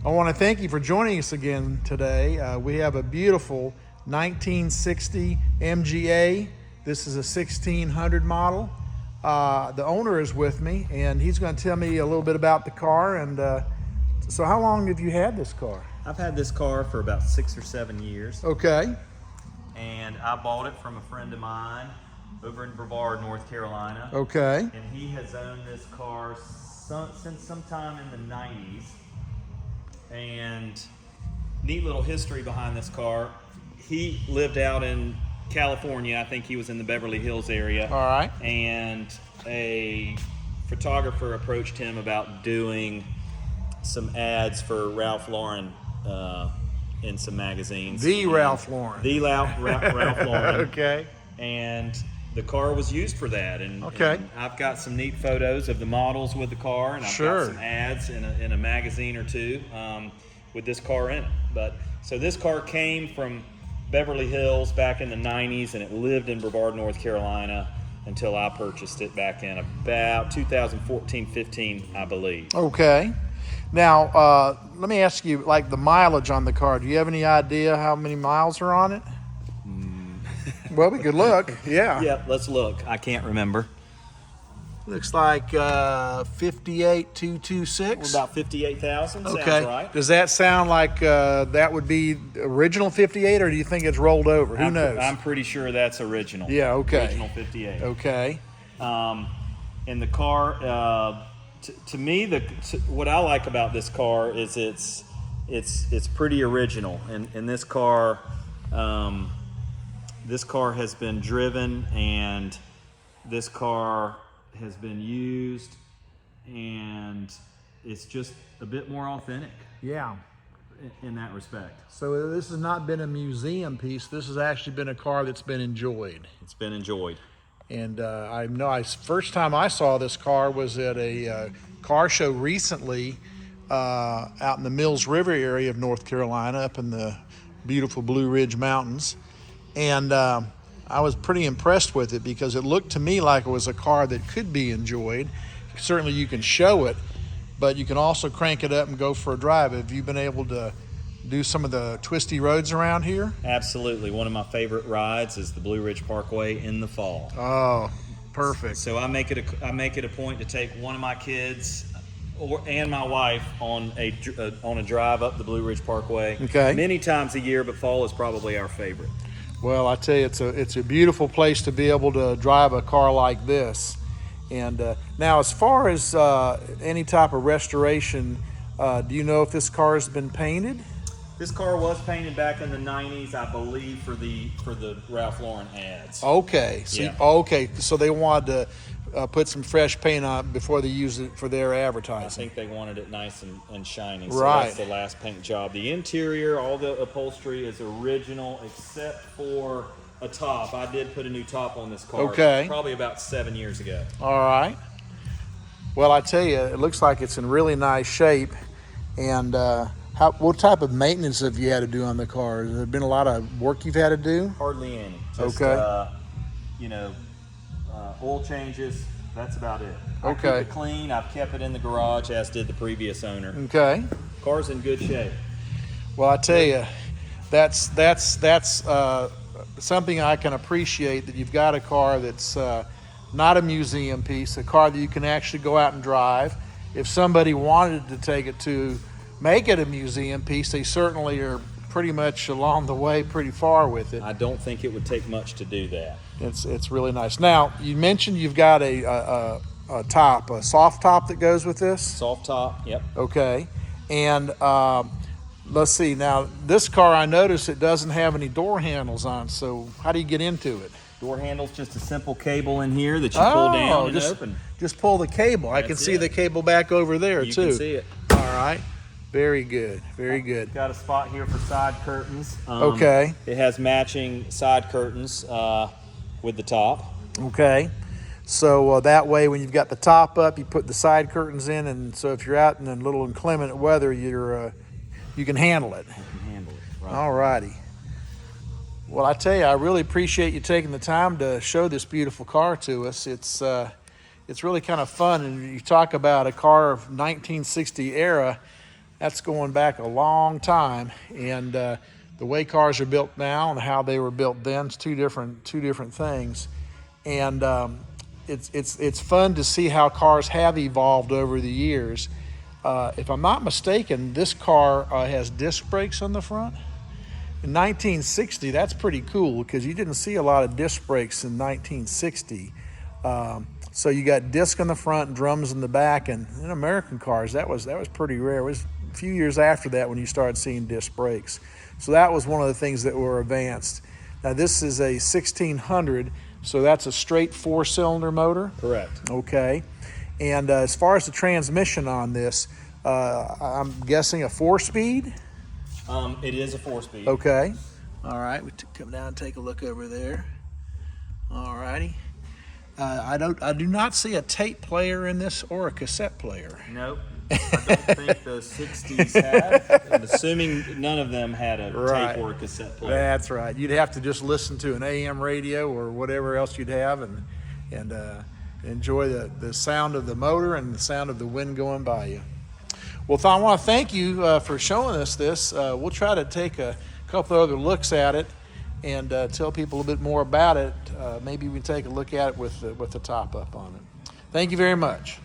I want to thank you for joining us again today. We have a beautiful 1960 MGA. This is a 1600 model. The owner is with me, and he's going to tell me a little bit about the car. And so how long have you had this car? I've had this car for about 6 or 7 years. Okay. And I bought it from a friend of mine over in Brevard, North Carolina. Okay. And he has owned this car since sometime in the 90s. And neat little history behind this car. He lived out in California. I think he was in the Beverly Hills area. All right. And a photographer approached him about doing some ads for Ralph Lauren in some magazines. Ralph Lauren. Ralph Lauren. Okay. And the car was used for that. And, okay. And I've got some neat photos of the models with the car, and I've got some ads in a magazine or two with this car in it. But so this car came from Beverly Hills back in the 90s, and it lived in Brevard, North Carolina until I purchased it back in about 2014-15, I believe. Okay. Now, let me ask you, like the mileage on the car, do you have any idea how many miles are on it? Well, we could look, yeah. Yeah, let's look. I can't remember. Looks like 58,226. About 58,000, okay. Sounds right. Does that sound like that would be the original 58, or do you think it's rolled over? Who knows? I'm pretty sure that's original. Yeah, okay. Original 58. Okay. In the car, to me, what I like about this car is it's pretty original. And this car has been driven, and this car has been used, and it's just a bit more authentic. Yeah. In that respect. So this has not been a museum piece. This has actually been a car that's been enjoyed. It's been enjoyed. And I know first time I saw this car was at a car show recently out in the Mills River area of North Carolina, up in the beautiful Blue Ridge Mountains. And I was pretty impressed with it because it looked to me like it was a car that could be enjoyed. Certainly you can show it, but you can also crank it up and go for a drive. Have you been able to do some of the twisty roads around here? Absolutely. One of my favorite rides is the Blue Ridge Parkway in the fall. Oh, perfect. So I make it a point to take one of my kids and my wife on a drive up the Blue Ridge Parkway. Okay. Many times a year, but fall is probably our favorite. Well, I tell you, it's a beautiful place to be able to drive a car like this. And now, as far as any type of restoration, do you know if this car has been painted? This car was painted back in the 90s, I believe, for the Ralph Lauren ads. Okay. So, yeah. Okay. So they wanted to put some fresh paint on it before they use it for their I advertising. think they wanted it nice and shiny. So right. That's the last paint job. The interior, all the upholstery is original except for a top. I did put a new top on this car. Okay. Probably about 7 years ago. All right. Well, I tell you, it looks like it's in really nice shape. And what type of maintenance have you had to do on the car? Has there been a lot of work you've had to do? Hardly any. Just, okay. Oil changes. That's about it. Okay. I keep it clean. I've kept it in the garage, as did the previous owner. Okay. Car's in good shape. Well, I tell you, that's something I can appreciate, that you've got a car that's not a museum piece, a car that you can actually go out and drive. If somebody wanted to take it to make it a museum piece, they certainly are pretty much along the way pretty far with it. I don't think it would take much to do that. It's really nice. Now, you mentioned you've got a top, a soft top that goes with this? Soft top, yep. Okay. And let's see, now this car, I notice it doesn't have any door handles on, so how do you get into it? Door handle's just a simple cable in here that you pull down and open. Just pull the cable. I can see the cable back over there too. You can see it. All right. Very good. Very good. Got a spot here for side curtains. Okay. It has matching side curtains with the top. Okay. So that way, when you've got the top up, you put the side curtains in, and so if you're out in a little inclement weather, you can handle it. You can handle it. Right. All righty. Well, I tell you, I really appreciate you taking the time to show this beautiful car to us. It's really kind of fun, and you talk about a car of 1960 era. That's going back a long time, and the way cars are built now and how they were built then is two different things. And it's fun to see how cars have evolved over the years. If I'm not mistaken, this car has disc brakes on the front. In 1960, that's pretty cool because you didn't see a lot of disc brakes in 1960. So you got disc on the front and drums in the back, and in American cars, that was pretty rare. It was a few years after that when you started seeing disc brakes. So that was one of the things that were advanced. Now this is a 1600, so that's a straight 4-cylinder motor. Correct. Okay. And as far as the transmission on this, I'm guessing a 4-speed? It is a 4-speed. Okay. All right. We come down and take a look over there. All righty. I do not see a tape player in this or a cassette player. Nope. I don't think the 60s had. I'm assuming none of them had a tape or a cassette player. That's right. You'd have to just listen to an AM radio or whatever else you'd have and enjoy the sound of the motor and the sound of the wind going by you. Well, I want to thank you for showing us this. We'll try to take a couple of other looks at it and tell people a bit more about it. Maybe we can take a look at it with the top up on it. Thank you very much.